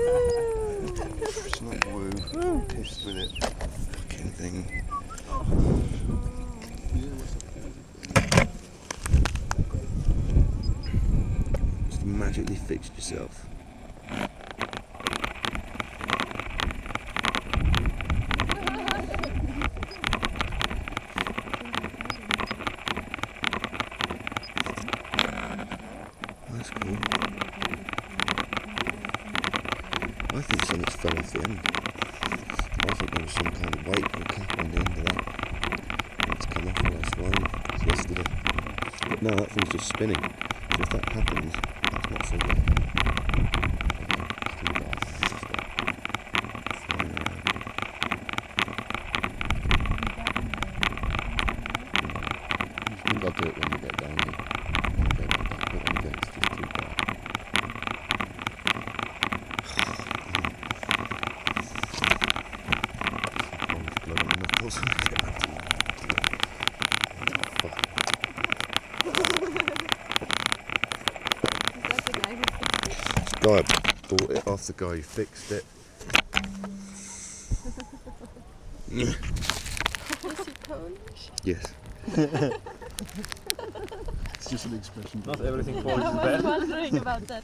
It's not woo. Pissed with it. Fucking thing. Just magically fixed yourself. That's cool. I think something's fell off the end. I think there was some kind of weight or cap on the end of that. It's come off last line yesterday. But no, that thing's just spinning. So if that happens, that's not so bad. I'll do it when we get down here. But when we get, it's just too bad. Blood on my knuckles when we get back to the guy bought it off the guy who fixed it. Is he Polish? Yes. It's just an expression. Not everything I Polish is was bad. wondering about that.